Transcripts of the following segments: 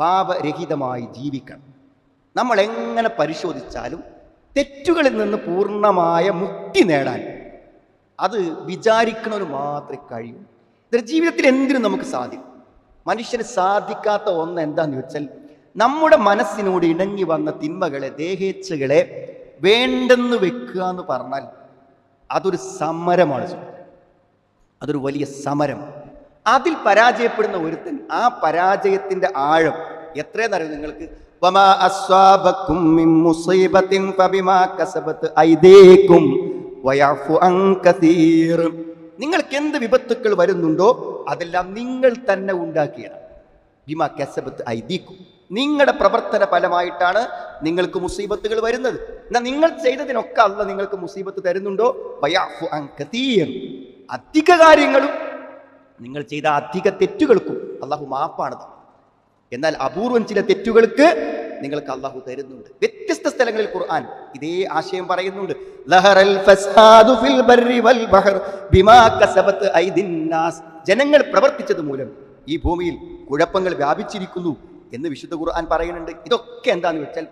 പാപരഹിതമായി ജീവിക്കണം. നമ്മൾ എങ്ങനെ പരിശോധിച്ചാലും തെറ്റുകളിൽ നിന്ന് പൂർണ്ണമായ മുക്തി നേടാൻ അത് വിചാരിക്കുന്നവന് മാത്രമേ കഴിയൂ. ജീവിതത്തിൽ എന്തിനും നമുക്ക് സാധിക്കും. മനുഷ്യന് സാധിക്കാത്ത ഒന്ന് എന്താന്ന് വെച്ചാൽ നമ്മുടെ മനസ്സിനോട് ഇണങ്ങി വന്ന തിന്മകളെ, ദേഹേച്ഛകളെ വേണ്ടെന്ന് വെക്കുക എന്ന് പറഞ്ഞാൽ അതൊരു സമരമാണ്. അതൊരു വലിയ സമരം. അതിൽ പരാജയപ്പെടുന്ന ഒരുത്തൻ, ആ പരാജയത്തിന്റെ ആഴം എത്രയെന്നറിയും നിങ്ങൾക്ക്? വമാ അസ്വാബകും മിൻ മുസീബത്തിൻ ഫബിമാ കസബത് ഐദീകും വയഅഫു അൻ കസീർ. നിങ്ങൾക്ക് എന്ത് വിപത്തുക്കൾ വരുന്നുണ്ടോ അതെല്ലാം നിങ്ങൾ തന്നെ ഉണ്ടാക്കിയതാണ്. ബിമാ കസബത് ഐദീകും, നിങ്ങളുടെ പ്രവർത്തന ഫലമായിട്ടാണ് നിങ്ങൾക്ക് മുസീബത്തുകൾ വരുന്നത്. എന്നാൽ നിങ്ങൾ ചെയ്തതിനൊക്കെ അല്ലാഹ് നിങ്ങൾക്ക് മുസീബത്ത് തരുന്നുണ്ടോ? വയഅഫു അൻ കസീർ, അധിക കാര്യങ്ങളും നിങ്ങൾ ചെയ്ത അധിക തെറ്റുകൾക്കും അള്ളാഹു മാപ്പാണ്. എന്നാൽ അപൂർവം ചില തെറ്റുകൾക്ക് നിങ്ങൾക്ക് അള്ളാഹു തരുന്നുണ്ട്. വ്യത്യസ്ത സ്ഥലങ്ങളിൽ ഖുർആൻ ഇതേ ആശയം പറയുന്നുണ്ട്. ലഹറൽ ഫസാദു ഫിൽ ബർരി വൽ ബഹർ ബിമാ കസബത് ഐദിൻ നാസ്. ജനങ്ങൾ പ്രവർത്തിച്ചത് മൂലം ഈ ഭൂമിയിൽ കുഴപ്പങ്ങൾ വ്യാപിച്ചിരിക്കുന്നു എന്ന് വിശുദ്ധ ഖുർആൻ പറയുന്നുണ്ട്. ഇതൊക്കെ എന്താന്ന് വെച്ചാൽ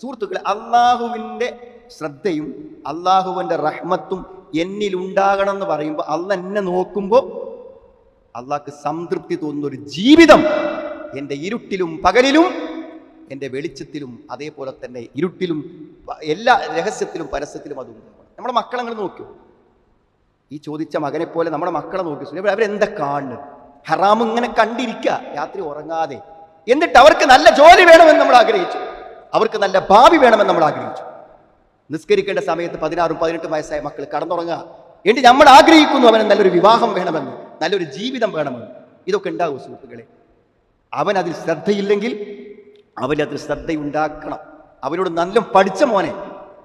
സുഹൃത്തുക്കളെ, അള്ളാഹുവിൻ്റെ ശ്രദ്ധയും അള്ളാഹുവിൻ്റെ റഹ്മത്തും എന്നിൽ ഉണ്ടാകണം എന്ന് പറയുമ്പോൾ, അള്ളാഹ് എന്നെ നോക്കുമ്പോൾ അള്ളാഹ്ക്ക് സംതൃപ്തി തോന്നുന്ന ഒരു ജീവിതം എൻ്റെ ഇരുട്ടിലും പകലിലും, എൻ്റെ വെളിച്ചത്തിലും, അതേപോലെ തന്നെ ഇരുട്ടിലും എല്ലാ രഹസ്യത്തിലും പരസ്യത്തിലും അതുണ്ട്. നമ്മുടെ മക്കളെ നിങ്ങൾ നോക്കൂ. ഈ ചോദിച്ച മകനെ പോലെ നമ്മുടെ മക്കളെ നോക്കി അവരെന്താ കാണുന്നത്? ഹറാം ഇങ്ങനെ കണ്ടിരിക്കുക, രാത്രി ഉറങ്ങാതെ. എന്നിട്ട് അവർക്ക് നല്ല ജോലി വേണമെന്ന് നമ്മൾ ആഗ്രഹിച്ചു, അവർക്ക് നല്ല ഭാവി വേണമെന്ന് നമ്മൾ ആഗ്രഹിച്ചു. നിസ്കരിക്കേണ്ട സമയത്ത് 16, 18 വയസ്സായ മക്കൾ കടന്നുറങ്ങുക. എന്നിട്ട് നമ്മൾ ആഗ്രഹിക്കുന്നു അവന് നല്ലൊരു വിവാഹം വേണമെന്ന്, നല്ലൊരു ജീവിതം വേണമെന്ന്. ഇതൊക്കെ ഉണ്ടാകും സുഹൃത്തുക്കളെ. അവൻ അതിൽ ശ്രദ്ധയില്ലെങ്കിൽ അവനതിൽ ശ്രദ്ധയുണ്ടാക്കണം. അവനോട് നല്ല പഠിച്ച മോനെ,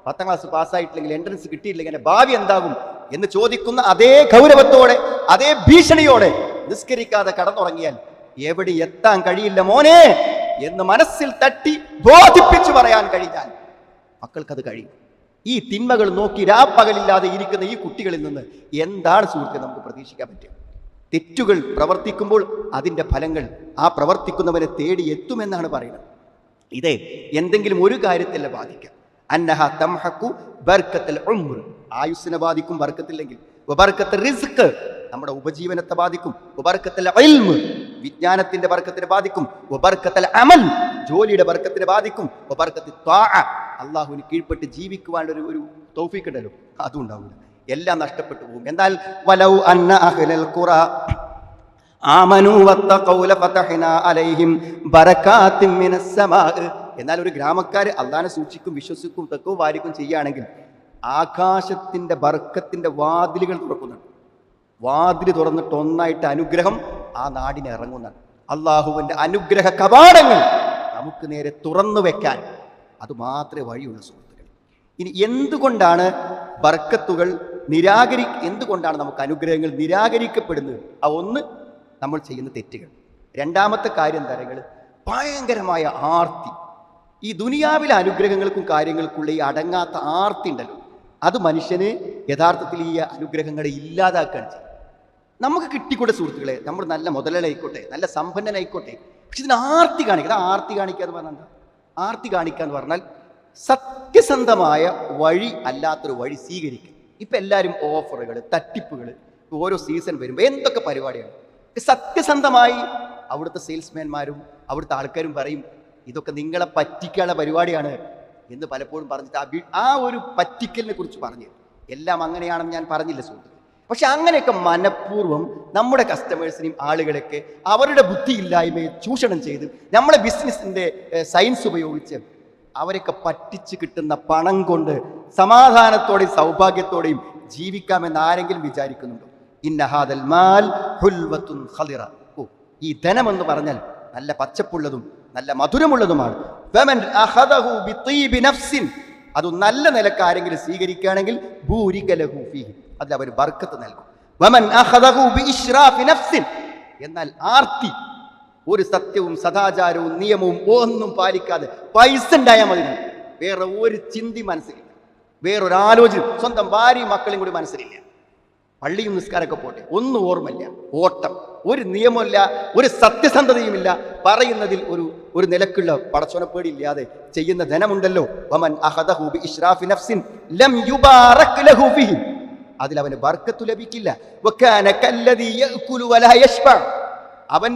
10ാം ക്ലാസ് പാസ്സായിട്ടില്ലെങ്കിൽ, എൻട്രൻസ് കിട്ടിയില്ലെങ്കിൽ എൻ്റെ ഭാവി എന്താകും എന്ന് ചോദിക്കുന്ന അതേ ഗൗരവത്തോടെ, അതേ ഭീഷണിയോടെ നിസ്കരിക്കാതെ കടന്നുറങ്ങിയാൽ എവിടെ എത്താൻ കഴിയില്ല മോനെ എന്ന് മനസ്സിൽ തട്ടി ബോധിപ്പിച്ചു പറയാൻ കഴിഞ്ഞാൽ മക്കൾക്കത് കഴിയും. ഈ തിന്മകൾ നോക്കി രാപ്പകലില്ലാതെ ഇരിക്കുന്ന ഈ കുട്ടികളിൽ നിന്ന് എന്താണ് സുഹൃത്തെ നമുക്ക് പ്രതീക്ഷിക്കാൻ പറ്റുക? തെറ്റുകൾ പ്രവർത്തിക്കുമ്പോൾ അതിൻ്റെ ഫലങ്ങൾ ആ പ്രവർത്തിക്കുന്നവരെ തേടി എത്തുമെന്നാണ് പറയുന്നത്. ഇതേ എന്തെങ്കിലും ഒരു കാര്യത്തില്ല ബാധിക്കാം. അന്നഹ തംഹഖു ബർക്കത്തുൽ ഉംർ, ആയുസ്സിനെ ബാധിക്കും ബർക്കത്തില്ലെങ്കിൽ. വബർക്കത്തുൽ റിസ്ക്, നമ്മുടെ ഉപജീവനത്തെ ബാധിക്കും. വബർക്കത്തുൽ ഇൽമ്, വിജ്ഞാനത്തിന്റെ ബർക്കത്തിനെ ബാധിക്കും. വബർക്കത്തുൽ അമൽ, ജോലിയുടെ ബർക്കത്തിനെ ബാധിക്കും. വബർക്കത്തുൽ ത്വാഅ, അല്ലാഹുവിന് കീഴ്പ്പെട്ട് ജീവിക്കുവാനുള്ള ഒരു തൗഫീഖ് ഉണ്ടല്ലോ, അതും ഉണ്ടാവില്ല. എല്ലാം നഷ്ടപ്പെട്ടു പോകും. എന്നാൽ വലൗ അന്ന അഹ്ലൽ ഖുറ ആമനൂ വത്തഖൗ ലഫതഹ്നാ അലൈഹിം ബറകാത്തിൻ മിനസ് സമാ. എന്നാൽ ഒരു ഗ്രാമക്കാർ അല്ലാഹനെ സൂക്ഷിക്കും, വിശ്വസിക്കും, തഖ്വ പാലിക്കും ചെയ്യുകയാണെങ്കിൽ ആകാശത്തിന്റെ ബർക്കത്തിന്റെ വാതിലുകൾ തുറക്കുന്നുണ്ട്. വാതിൽ തുറന്നിട്ട് ഒന്നായിട്ട് അനുഗ്രഹം ആ നാടിന് ഇറങ്ങുന്നതാണ്. അള്ളാഹുവിന്റെ അനുഗ്രഹ കവാടങ്ങൾ നമുക്ക് നേരെ തുറന്നു വെക്കാൻ അത് മാത്രമേ വഴിയുള്ളൂ സുഹൃത്തുക്കൾ. ഇനി എന്തുകൊണ്ടാണ് ബർക്കത്തുകൾ എന്തുകൊണ്ടാണ് നമുക്ക് അനുഗ്രഹങ്ങൾ നിരാകരിക്കപ്പെടുന്നത്? ഒന്ന്, നമ്മൾ ചെയ്യുന്ന തെറ്റുകൾ. രണ്ടാമത്തെ കാര്യം തരങ്ങൾ ഭയങ്കരമായ ആർത്തി. ഈ ദുനിയാവിലെ അനുഗ്രഹങ്ങൾക്കും കാര്യങ്ങൾക്കുള്ള ഈ അടങ്ങാത്ത ആർത്തി ഉണ്ടല്ലോ, അത് മനുഷ്യന് യഥാർത്ഥത്തിൽ ഈ അനുഗ്രഹങ്ങളെ ഇല്ലാതാക്കുകയാണ് ചെയ്യുന്നത്. നമുക്ക് കിട്ടിക്കൂടെ സുഹൃത്തുക്കളെ, നമ്മൾ നല്ല മുതലായിക്കോട്ടെ, നല്ല സമ്പന്നനായിക്കോട്ടെ, പക്ഷെ ഇതിന് ആർത്തി കാണിക്കുക. ആർത്തി കാണിക്കുക എന്ന് പറഞ്ഞാൽ എന്താ? ആർത്തി കാണിക്കുക എന്ന് പറഞ്ഞാൽ സത്യസന്ധമായ വഴി അല്ലാത്തൊരു വഴി സ്വീകരിക്കുക. ഇപ്പം എല്ലാവരും ഓഫറുകൾ, തട്ടിപ്പുകൾ, ഓരോ സീസൺ വരുമ്പോൾ എന്തൊക്കെ പരിപാടിയാണ്. സത്യസന്ധമായി അവിടുത്തെ സെയിൽസ്മാൻമാരും അവിടുത്തെ ആൾക്കാരും പറയും ഇതൊക്കെ നിങ്ങളെ പറ്റിക്കാനുള്ള പരിപാടിയാണ് എന്ന് പലപ്പോഴും പറഞ്ഞിട്ട് ആ ഒരു പറ്റിക്കലിനെ കുറിച്ച് പറഞ്ഞു. എല്ലാം അങ്ങനെയാണെന്ന് ഞാൻ പറഞ്ഞില്ല സുഹൃത്തുക്കൾ. പക്ഷെ അങ്ങനെയൊക്കെ മനഃപൂർവ്വം നമ്മുടെ കസ്റ്റമേഴ്സിനെയും ആളുകളൊക്കെ അവരുടെ ബുദ്ധിയില്ലായ്മയെ ചൂഷണം ചെയ്ത് നമ്മളെ ബിസിനസ്സിൻ്റെ സയൻസ് ഉപയോഗിച്ച് അവരൊക്കെ പറ്റിച്ച് കിട്ടുന്ന പണം കൊണ്ട് സമാധാനത്തോടെയും സൗഭാഗ്യത്തോടെയും ജീവിക്കാമെന്ന് ആരെങ്കിലും വിചാരിക്കുന്നുണ്ടോ? ഇന്ന ഹാദൽ മാൽ ഹുൽവത്തുൻ ഖദിറ. ഈ ധനമെന്ന് പറഞ്ഞാൽ നല്ല പച്ചപ്പുള്ളതും നല്ല മധുരമുള്ളതുമാണ്. ഫമൻ അഖദഹു ബിതീബി നഫ്സിൻ, അത് നല്ല നിലക്ക് ആരെങ്കിലും സ്വീകരിക്കുകയാണെങ്കിൽ ബൂരിക ലഹു ഫീഹി, അതിൽ അവർ ബർക്കത്ത് നൽകും. വമൻ അഖദഹു ബിഇശ്റാഫി നഫ്സിൻ, എന്നാൽ ആർത്തി, ഒരു സത്യവും സദാചാരവും നിയമവും ഒന്നും പാലിക്കാതെ പൈസ ഉണ്ടായാൽ മതി, വേറെ ഒരു ചിന്തി മനസ്സിലില്ല, വേറൊരാലോചന, സ്വന്തം ഭാര്യയും മക്കളും കൂടി മനസ്സിലില്ല, പള്ളിയും നിസ്കാരമൊക്കെ പോട്ടെ, ഒന്നും ഓർമ്മയില്ല, ഓട്ടം, ഒരു നിയമമില്ല, ഒരു സത്യസന്ധതയുമില്ല, പറയുന്നതിൽ ഒരു ഒരു നിലക്കുള്ള പടച്ചോനപ്പേടി ഇല്ലാതെ ചെയ്യുന്ന ധനമുണ്ടല്ലോ, വമൻ അഖദഹു ബിഇശ്റാഫി നഫ്സിൻ ലം യുബാറക് ലഹു ഫീഹി, അതിൽ അവന് ബർക്കത്ത് ലഭിക്കില്ല. വകാന കല്ലദീ യഅകുലു വലാ യശ്ബഅ, അവൻ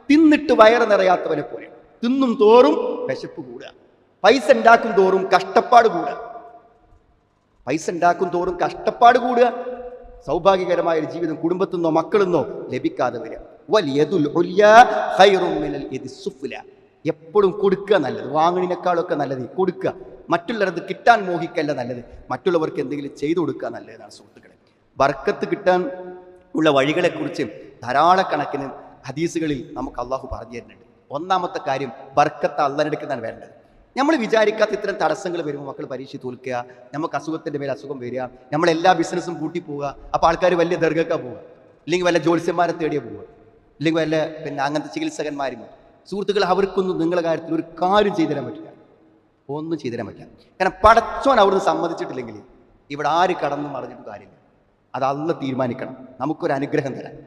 തിന്നിട്ട് വയറ് നിറയാത്തവനെ പോലെ. തിന്നും തോറും വിശപ്പ് കൂടുക, പൈസ ഉണ്ടാക്കും തോറും കഷ്ടപ്പാട് കൂടുക, പൈസ ഉണ്ടാക്കും തോറും കഷ്ടപ്പാട് കൂടുക, സൗഭാഗ്യകരമായ ഒരു ജീവിതം കുടുംബത്തിൽ നിന്നോ മക്കളിൽ നിന്നോ ലഭിക്കാതെ വരിക. വൽയദുൽ ഉൽയാ ഖൈറും മിനൽ യദിസ് സുഫ്ല, എപ്പോഴും കൊടുക്കുക നല്ലത്, വാങ്ങുന്നതിനേക്കാളൊക്കെ നല്ലത് കൊടുക്കുക. മറ്റുള്ളവരത് കിട്ടാൻ മോഹിക്കല്ല നല്ലത്, മറ്റുള്ളവർക്ക് എന്തെങ്കിലും ചെയ്തു കൊടുക്കുക നല്ലതാണ്. സുഹൃത്തുക്കളെ, ബർക്കത്ത് കിട്ടാൻ ഉള്ള വഴികളെക്കുറിച്ച് ധാരാളക്കണക്കിന് ഹദീസുകളിൽ നമുക്ക് അള്ളാഹു പറഞ്ഞു തരുന്നുണ്ട്. ഒന്നാമത്തെ കാര്യം, ബർക്കത്ത് അള്ളാഹിനെടുക്കുന്നതാണ് വേണ്ടത്. നമ്മൾ വിചാരിക്കാത്ത ഇത്തരം തടസ്സങ്ങൾ വരുമ്പോൾ മക്കൾ പരീക്ഷ തോൽക്കുക, നമുക്ക് അസുഖത്തിൻ്റെ മേലെ അസുഖം വരിക, നമ്മളെല്ലാ ബിസിനസ്സും പൂട്ടി പോവുക, അപ്പോൾ ആൾക്കാർ വലിയ ദർഗക്ക പോവുക, ഇല്ലെങ്കിൽ വല്ല ജ്യോത്സ്യന്മാരെ തേടിയ പോവുക, ഇല്ലെങ്കിൽ വല്ല അങ്ങനത്തെ ചികിത്സകന്മാരും. സുഹൃത്തുക്കൾ, അവർക്കൊന്നും നിങ്ങളുടെ കാര്യത്തിൽ ഒരു കാര്യം ചെയ്തു തരാൻ പറ്റില്ല, ഒന്നും ചെയ്തു തരാൻ പറ്റില്ല. കാരണം പടച്ചോൻ അവിടുന്ന് സമ്മതിച്ചിട്ടില്ലെങ്കിൽ ഇവിടെ ആര് കടന്നു മറിഞ്ഞിട്ട് കാര്യമില്ല. അത് അള്ളാഹ് തീരുമാനിക്കണം നമുക്കൊരു അനുഗ്രഹം തരാൻ.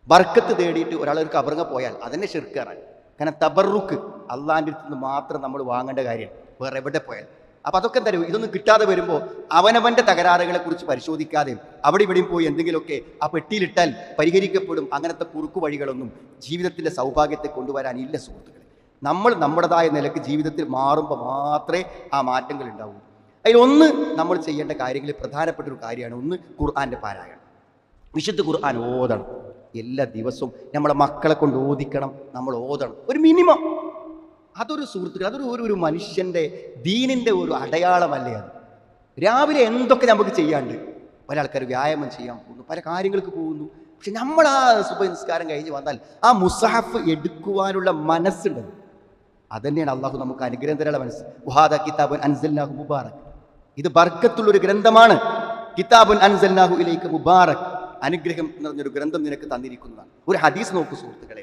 ബർക്കത്ത് തേടിയിട്ട് ഒരാൾക്ക് അപറങ്ങ പോയാൽ അതെന്നെ ശിർക്കാറാണ്. കാരണം തബറുക്ക് അള്ളാഹിൻ്റെ അടുത്ത് നിന്ന് മാത്രം നമ്മൾ വാങ്ങേണ്ട കാര്യം, വേറെ എവിടെ പോയാൽ. അപ്പം അതൊക്കെ തരും. ഇതൊന്നും കിട്ടാതെ വരുമ്പോൾ അവനവൻ്റെ തകരാറുകളെ കുറിച്ച് പരിശോധിക്കാതെ അവിടെ ഇവിടെയും പോയി എന്തെങ്കിലുമൊക്കെ ആ പെട്ടിയിലിട്ടാൽ പരിഹരിക്കപ്പെടും. അങ്ങനത്തെ കുറുക്കു വഴികളൊന്നും ജീവിതത്തിൻ്റെ സൗഭാഗ്യത്തെ കൊണ്ടുവരാനില്ല സുഹൃത്തുക്കളെ. നമ്മൾ നമ്മുടേതായ നിലക്ക് ജീവിതത്തിൽ മാറുമ്പോൾ മാത്രമേ ആ മാറ്റങ്ങൾ ഉണ്ടാവൂ. അതിലൊന്ന് നമ്മൾ ചെയ്യേണ്ട കാര്യങ്ങളിൽ പ്രധാനപ്പെട്ട ഒരു കാര്യമാണ്, ഒന്ന് ഖുർആൻ്റെ പാരായണം. വിശുദ്ധ ഖുർആൻ ഓതണം. എല്ലാ ദിവസവും നമ്മളെ മക്കളെ കൊണ്ട് ഓദിക്കണം, നമ്മൾ ഓതണം ഒരു മിനിമം. അതൊരു സുഹൃത്തുക്കൾ, അതൊരു ഒരു മനുഷ്യൻ്റെ ദീനിൻ്റെ ഒരു അടയാളമല്ലേ അത്. രാവിലെ എന്തൊക്കെ നമുക്ക് ചെയ്യാണ്ട്, പല ആൾക്കാർ വ്യായാമം ചെയ്യാൻ പോകുന്നു, പല കാര്യങ്ങൾക്ക് പോകുന്നു. പക്ഷെ നമ്മൾ ആ സുബഹി നിസ്കാരം കഴിഞ്ഞ് വന്നാൽ ആ മുസാഫ് എടുക്കുവാനുള്ള മനസ്സുണ്ട്. അതന്നെയാണ് അള്ളാഹു നമുക്ക് അനുഗ്രഹം തരാനുള്ള മനസ്സ്. വഹാദ കിതാബുൻ അൻസൽനാഹു മുബാറക്, ഇത് ബർക്കത്തുള്ളൊരു ഗ്രന്ഥമാണ്. കിതാബുൻ അൻസൽനാഹു ഇലൈക മുബാറക്, അനുഗ്രഹം നിറഞ്ഞൊരു ഗ്രന്ഥം നിനക്ക് തന്നിരിക്കുന്നതാണ്. ഒരു ഹദീസ് നോക്കൂ സുഹൃത്തുക്കളെ,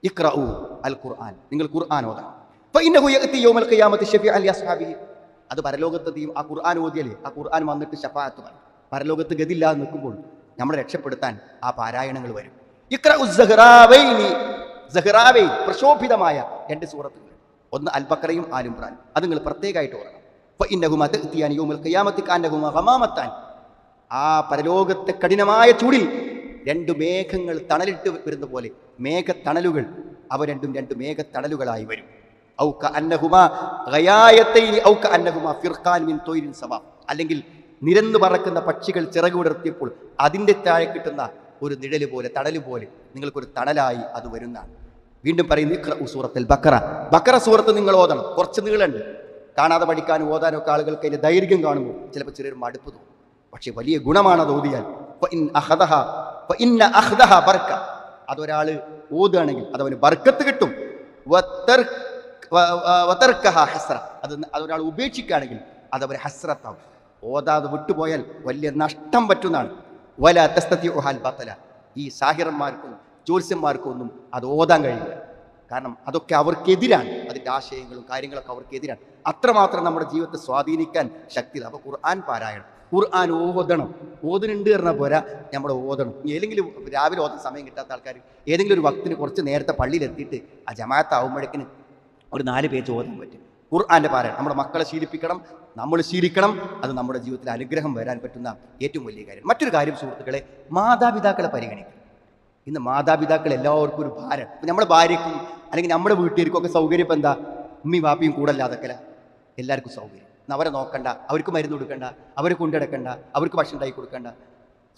ഇഖ്റഉ അൽ ഖുർആൻ, നിങ്ങൾ ഖുർആൻ ഓതണം. ഫഇന്നഹു യഅതി യൗമൽ ഖിയാമത്തി ശഫീഅൻ ലിഅസ്ഹാബിഹി, അത് പരലോകത്തെയും ആ ഖുർആൻ ഓതിയാലേ ആ ഖുർആൻ വന്നിട്ട് ശഫാഅത്ത് പറയും. പരലോകത്ത് ഗതിയില്ലാതെ നിൽക്കുമ്പോൾ നമ്മളെ രക്ഷപ്പെടുത്താൻ ആ പാരായണങ്ങൾ വരും. ഇഖ്റഉ സഹറാവൈനി, സഹറാവൈൻ പ്രശോഭിതമായ രണ്ട് സൂറത്തുകൾ, ഒന്ന് അൽ ബഖറയും ആൽ ഇംറാനും. അത് നിങ്ങൾ പ്രത്യേകമായിട്ട് ഓതണം. ഫഇന്നഹുമാ തഅതിയാനി യൗമൽ ഖിയാമത്തി കഅന്നഹുമാ ഗമാമത്താൻ, ആ പരലോകത്തെ കഠിനമായ ചൂടിൽ രണ്ട് മേഘങ്ങൾ തണലിട്ട് വരുന്ന പോലെ മേഘത്തണലുകൾ, അവ രണ്ടും രണ്ട് മേഘത്തണലുകളായി വരും. ഔ കഅന്നഹുമാ ഗയായതൈനി ഔ കഅന്നഹുമാ ഫിർഖാൻ മിൻ തൊയ്രിൻ സവാ, അല്ലെങ്കിൽ നിരന്നു പറക്കുന്ന പക്ഷികൾ ചിറക് വിടർത്തിയപ്പോൾ അതിൻ്റെ താഴെ കിട്ടുന്ന ഒരു നിഴല് പോലെ, തണല് പോലെ നിങ്ങൾക്കൊരു തണലായി അത് വരുന്നതാണ്. വീണ്ടും പറയുന്നു ഇഖ്റഉ സൂറത്തുൽ ബഖറ, ബഖറ സൂറത്ത് നിങ്ങൾ ഓതണം. കുറച്ച് നീളമുണ്ട്, കാണാതെ പഠിക്കാനും ഓതാനും ഒക്കെ ആളുകൾക്ക് അതിൻ്റെ ദൈർഘ്യം കാണുമ്പോൾ ചിലപ്പോൾ ചെറിയൊരു മടുപ്പ് തോന്നും. പക്ഷെ വലിയ ഗുണമാണ് അത് ഓതിയാൽ. ബർക്ക, അതൊരാൾ ഓതുകയാണെങ്കിൽ അതവന് ബർക്കത്ത് കിട്ടും. അതൊരാൾ ഉപേക്ഷിക്കുകയാണെങ്കിൽ അതവന് ഹസ്രത്താവും. ഓതാതെ വിട്ടുപോയാൽ വലിയ നഷ്ടം പറ്റുന്നതാണ്. വല തസ്തതിഉഹാൽ ബതല, ഈ സാഹിറന്മാർക്കും ജ്യോത്സ്യന്മാർക്കും ഒന്നും അത് ഓതാൻ കഴിയില്ല. കാരണം അതൊക്കെ അവർക്കെതിരാണ്, അതിൻ്റെ ആശയങ്ങളും കാര്യങ്ങളൊക്കെ അവർക്കെതിരാണ്. അത്രമാത്രം നമ്മുടെ ജീവിതത്തെ സ്വാധീനിക്കാൻ ശക്തിയില്ല. അപ്പോൾ ഖുർആൻ പാരായണം, ഖുർആൻ ഓതണം. ഓതുന്നുണ്ട് പറഞ്ഞാൽ പോരാ, നമ്മൾ ഓതണം. ഏതെങ്കിലും രാവിലെ ഓതാൻ സമയം കിട്ടാത്ത ആൾക്കാർ ഏതെങ്കിലും ഒരു വക്തിന് കുറച്ച് നേരത്തെ പള്ളിയിലെത്തിയിട്ട് ആ ജമാഅത്താവുമ്പോഴേക്കിന് ഒരു 4 പേജ് ഓതാൻ പറ്റും. ഖുർആൻ്റെ പാരായണം നമ്മുടെ മക്കളെ ശീലിപ്പിക്കണം, നമ്മൾ ശീലിക്കണം. അത് നമ്മുടെ ജീവിതത്തിൽ അനുഗ്രഹം വരാൻ പറ്റുന്ന ഏറ്റവും വലിയ കാര്യം. മറ്റൊരു കാര്യം സുഹൃത്തുക്കളെ, മാതാപിതാക്കളെ പരിഗണിക്കുക. ഇന്ന് മാതാപിതാക്കൾ എല്ലാവർക്കും ഒരു ഭാരം. നമ്മുടെ ഭാര്യയ്ക്കും അല്ലെങ്കിൽ നമ്മുടെ വീട്ടുകാർക്കും ഒക്കെ സൗകര്യം ഇപ്പം എന്താ, ഉമ്മയും വാപ്പിയും കൂടെ അല്ലാതൊക്കെ എല്ലാവർക്കും സൗകര്യം. അവരെ നോക്കണ്ട, അവർക്ക് മരുന്ന് കൊടുക്കണ്ട, അവരെ കൊണ്ടുനടക്കണ്ട, അവർക്ക് ഭക്ഷണം ഉണ്ടാക്കി കൊടുക്കണ്ട.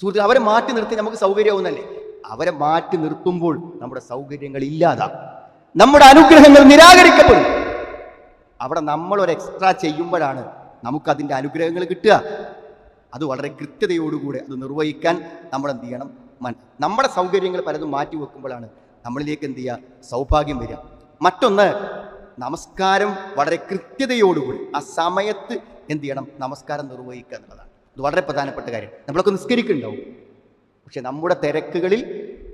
സുഹൃത്തുക്കൾ, അവരെ മാറ്റി നിർത്തി നമുക്ക് സൗകര്യമാവുന്നല്ലേ? അവരെ മാറ്റി നിർത്തുമ്പോൾ നമ്മുടെ സൗകര്യങ്ങൾ ഇല്ലാതാകും, നമ്മുടെ അനുഗ്രഹങ്ങൾ നിരാകരിക്കപ്പെടും. അവിടെ നമ്മളൊരു എക്സ്ട്രാ ചെയ്യുമ്പോഴാണ് നമുക്കതിൻ്റെ അനുഗ്രഹങ്ങൾ കിട്ടുക. അത് വളരെ കൃത്യതയോടുകൂടെ അത് നിർവഹിക്കാൻ നമ്മൾ എന്ത് ചെയ്യണം? നമ്മുടെ സൗകര്യങ്ങൾ പലതും മാറ്റി വെക്കുമ്പോഴാണ് നമ്മളിലേക്ക് എന്ത് ചെയ്യുക? സൗഭാഗ്യം വരിക. മറ്റൊന്ന്, നമസ്കാരം വളരെ കൃത്യതയോടുകൂടി ആ സമയത്ത് എന്ത് ചെയ്യണം? നമസ്കാരം നിർവഹിക്കുക എന്നുള്ളതാണ്. ഇത് വളരെ പ്രധാനപ്പെട്ട കാര്യം. നമ്മളൊക്കെ നിസ്കരിക്കുന്നുണ്ടാവും, പക്ഷെ നമ്മുടെ തിരക്കുകളിൽ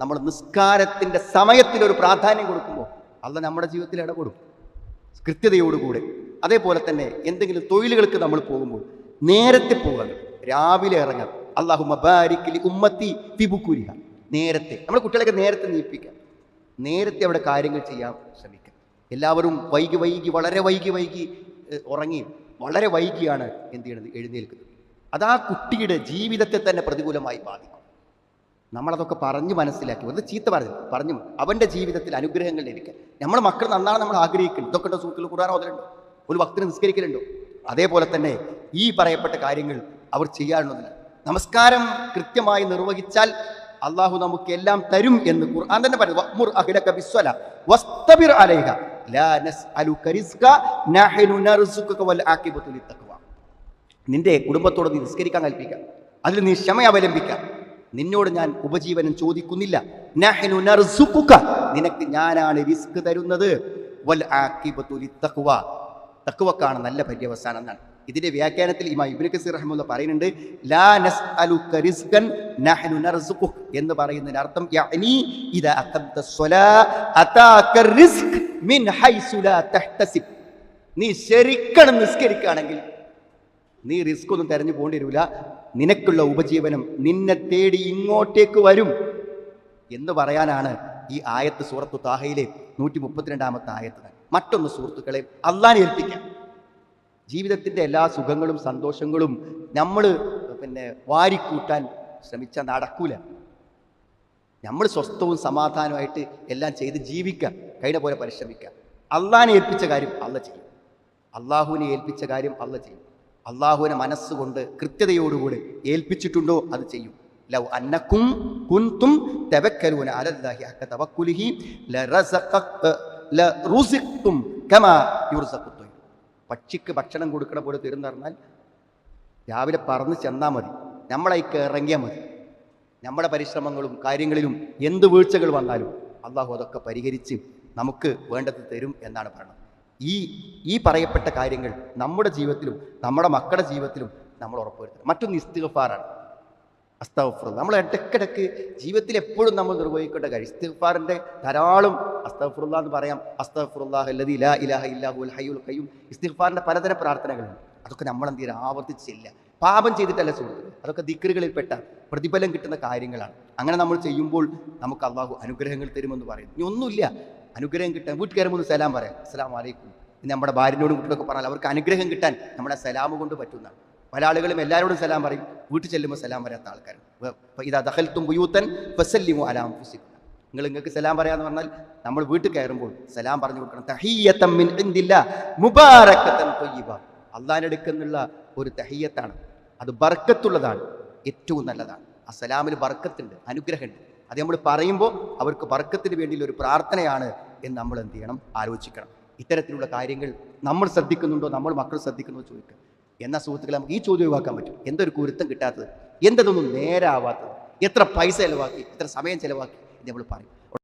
നമ്മൾ നിസ്കാരത്തിൻ്റെ സമയത്തിലൊരു പ്രാധാന്യം കൊടുക്കുമ്പോൾ അള്ളാഹ് നമ്മുടെ ജീവിതത്തിൽ ഇടപെടും കൃത്യതയോടുകൂടെ. അതേപോലെ തന്നെ എന്തെങ്കിലും തൊഴിലുകൾക്ക് നമ്മൾ പോകുമ്പോൾ നേരത്തെ പോകാൻ, രാവിലെ ഇറങ്ങാം. അല്ലാഹുമ്മ ബാരിക് ലി ഉമ്മത്തി ഫി ബുകൂരിഹ, നേരത്തെ. നമ്മുടെ കുട്ടികളൊക്കെ നേരത്തെ നീപ്പിക്കാം, നേരത്തെ അവിടെ കാര്യങ്ങൾ ചെയ്യാൻ ശ്രമിക്കാം. എല്ലാവരും വളരെ വൈകി ഉറങ്ങി വളരെ വൈകിയാണ് എന്ത് ചെയ്യണത്, എഴുന്നേൽക്കുന്നത്. അത് ആ കുട്ടിയുടെ ജീവിതത്തെ തന്നെ പ്രതികൂലമായി ബാധിക്കും. നമ്മളതൊക്കെ പറഞ്ഞ് മനസ്സിലാക്കി, വെറുതെ ചീത്ത പറഞ്ഞു അവൻ്റെ ജീവിതത്തിൽ അനുഗ്രഹങ്ങൾ ലഭിക്കാൻ. നമ്മുടെ മക്കൾ നന്നാണ് നമ്മൾ ആഗ്രഹിക്കുന്നത്. ഇതൊക്കെ ഉണ്ടോ സുഹൃത്തുക്കൾ? ഖുർആൻ ഓതലുണ്ടോ? ഒരു വക്തിന് നിസ്കരിക്കലുണ്ടോ? അതേപോലെ തന്നെ ഈ പറയപ്പെട്ട കാര്യങ്ങൾ അവർ ചെയ്യാറുള്ളതില്ല. നമസ്കാരം കൃത്യമായി നിർവഹിച്ചാൽ അള്ളാഹു നമുക്ക് എല്ലാം തരും എന്ന് ഖുർആൻ തന്നെ പറയുന്നു. വഅ്മുർ അഹ്ലക ബിസ്സലാ വസ്തബിർ അലൈഹ ലാ നസ്അലുക റിസ്ക നഹ്നു നർസുക വൽ ആഖിബതു ലിത്തഖ്വ. നിന്റെ കുടുംബത്തോട് നീ നിസ്കരിക്കാൻ കൽപ്പിക്കുക, അതിൽ നീ ക്ഷമ അവലംബിക്കുക. നിന്നോട് ഞാൻ ഉപജീവനം ചോദിക്കുന്നില്ല. നഹ്നു നർസുക, നിനക്ക് ഞാനാണ് റിസ്ക് തരുന്നത്. വൽ ആഖിബതു ലിത്തഖ്വ, തഖ്വക്കാണ് നല്ല പര്യവസാനം എന്നാണ്. ഇതിന്റെ വ്യാഖ്യാനത്തിൽ ഇമാം ഇബ്നു കസീർ റഹ്മത്തുള്ളാഹി പറയുന്നുണ്ട്, ലാ നസ്അലുക റിസ്കൻ നഹ്നു നർസുഖുക എന്ന് പറയുന്നതിന്റെ അർത്ഥം യഅനി ഇദാ അഖദ്ത സ്വലാ അതാക റിസ്ക് മിൻ ഹൈസു ലാ തഹ്തസിബ്. നീ ശരിക്കണം നിസ്കരിക്കുകയാണെങ്കിൽ നീ റിസ്ക് ഒന്നും തെരഞ്ഞു പോകേണ്ടി വരില്ല. നിനക്കുള്ള ഉപജീവനം നിന്നെ തേടി ഇങ്ങോട്ടേക്ക് വരും എന്ന് പറയാനാണ് ഈ ആയത്ത് സൂറത്തു താഹയിലെ 132-ാമത്തെ ആയത്ത്. മറ്റൊന്ന് സുഹൃത്തുക്കളെ, അള്ളാനെ ഏൽപ്പിക്കാം. ജീവിതത്തിൻ്റെ എല്ലാ സുഖങ്ങളും സന്തോഷങ്ങളും നമ്മൾ വാരിക്കൂട്ടാൻ ശ്രമിച്ചാൽ നടക്കൂല. നമ്മൾ സ്വസ്ഥവും സമാധാനമായിട്ട് എല്ലാം ചെയ്ത് ജീവിക്കാം, കഴിഞ്ഞ പോലെ പരിശ്രമിക്കാം. അള്ളാനെ ഏൽപ്പിച്ച കാര്യം അള്ള ചെയ്യും. അള്ളാഹുവിനെ ഏൽപ്പിച്ച കാര്യം അള്ള ചെയ്യും. അള്ളാഹുവിനെ മനസ്സുകൊണ്ട് കൃത്യതയോടുകൂടി ഏൽപ്പിച്ചിട്ടുണ്ടോ അത് ചെയ്യും. ലൗ അന്നക്കും കുൻതും തവക്കലൂന അലല്ലാഹി ഹഖ തവക്കുലിഹി ലറുസിഖ്തും കമാ യുർസഖു ത്വയ്ർ. പക്ഷിക്ക് ഭക്ഷണം കൊടുക്കണ പോലെ തരും പറഞ്ഞാൽ രാവിലെ പറന്ന് ചെന്നാൽ മതി, നമ്മളേക്ക് ഇറങ്ങിയാൽ മതി. നമ്മുടെ പരിശ്രമങ്ങളും കാര്യങ്ങളിലും എന്ത് വീഴ്ചകൾ വന്നാലും അള്ളാഹു അതൊക്കെ പരിഹരിച്ച് നമുക്ക് വേണ്ടത് തരും എന്നാണ് പറയുന്നത്. ഈ പറയപ്പെട്ട കാര്യങ്ങൾ നമ്മുടെ ജീവിതത്തിലും നമ്മുടെ മക്കളുടെ ജീവിതത്തിലും നമ്മൾ ഉറപ്പുവരുത്തണം. മറ്റൊന്ന് ഇസ്തിഗ്ഫാറാണ്. അസ്തഗ്ഫിറുല്ലാഹ്. നമ്മൾ ഇടയ്ക്കിടയ്ക്ക് ജീവിതത്തിൽ എപ്പോഴും നമ്മൾ നിർവഹിക്കേണ്ട കാര്യം ഇസ്തിഗ്ഫാറിൻ്റെ ധാരാളം അസ്തഗ്ഫിറുല്ലാഹ് എന്ന് പറയാം. അസ്തഗ്ഫിറുല്ലാഹ് അല്ലദീ ലാ ഇലാഹ ഇല്ലാ ഹുവൽ ഹയ്യുൽ ഖയ്യൂം. ഇസ്തിഗ്ഫാറിൻ്റെ പലതരം പ്രാർത്ഥനകളുണ്ട്. അതൊക്കെ നമ്മൾ എന്ത് ചെയ്യുക, ആവർത്തിച്ചില്ല. പാപം ചെയ്തിട്ടല്ല സുഹൃത്തുക്കൾ, അതൊക്കെ ദിക്റുകളിൽപ്പെട്ട പ്രതിഫലം കിട്ടുന്ന കാര്യങ്ങളാണ്. അങ്ങനെ നമ്മൾ ചെയ്യുമ്പോൾ നമുക്ക് അള്ളാഹു അനുഗ്രഹങ്ങൾ തരുമെന്ന് പറയുന്നു. ഇനി ഒന്നുമില്ല, അനുഗ്രഹം കിട്ടാൻ വീട്ടിൽ കയറുമ്പോൾ സലാം പറയാം, അസ്സലാമു അലൈക്കും. നമ്മുടെ ഭാര്യനോടും കുട്ടികളൊക്കെ പറഞ്ഞാൽ അവർക്ക് അനുഗ്രഹം കിട്ടാൻ നമ്മുടെ സലാം കൊണ്ട് പറ്റുന്നതാണ്. പല ആളുകളും എല്ലാവരോടും സലാം പറയും, വീട്ടിൽ ചെല്ലുമ്പോൾ സലാം പറയാത്ത ആൾക്കാർ. ഇതാ ദഖൽതും ബുയൂതൻ ഫസല്ലിമു അലാ അൻഫുസിക്കും. നിങ്ങൾക്ക് സലാം പറയാന്ന് പറഞ്ഞാൽ നമ്മൾ വീട്ടിൽ കയറുമ്പോൾ സലാം പറഞ്ഞു കൊടുക്കണം. തഹിയ്യത്തൻ മിൻ ഇൻദില്ലാ മുബാറകതൻ ത്വയ്യിബ. അള്ളാഹിന്റെ അടുക്കലുള്ള ഒരു തഹിയ്യത്താണ്, അത് ബർക്കത്തുള്ളതാണ്, ഏറ്റവും നല്ലതാണ്. ആ സലാമിൽ ബർക്കത്തുണ്ട്, അനുഗ്രഹമുണ്ട്. അത് നമ്മൾ പറയുമ്പോൾ അവർക്ക് ബർക്കത്തിന് വേണ്ടിയുള്ള ഒരു പ്രാർത്ഥനയാണ് എന്ന് നമ്മൾ എന്ത് ചെയ്യണം, ആലോചിക്കണം. ഇത്തരത്തിലുള്ള കാര്യങ്ങൾ നമ്മൾ ശ്രദ്ധിക്കുന്നുണ്ടോ, നമ്മൾ മക്കൾ ശ്രദ്ധിക്കുന്നുണ്ടോ ചോദിക്കുക. എന്നാൽ സുഹൃത്തുക്കളെ, നമുക്ക് ഈ ചോദ്യം ഒഴിവാക്കാൻ പറ്റും. എന്തൊരു കുരുത്തം കിട്ടാത്തത്, എന്തൊന്നും നേരാവാത്തത്, എത്ര പൈസ ചിലവാക്കി, എത്ര സമയം ചിലവാക്കി എന്ന് നമ്മൾ പറയും.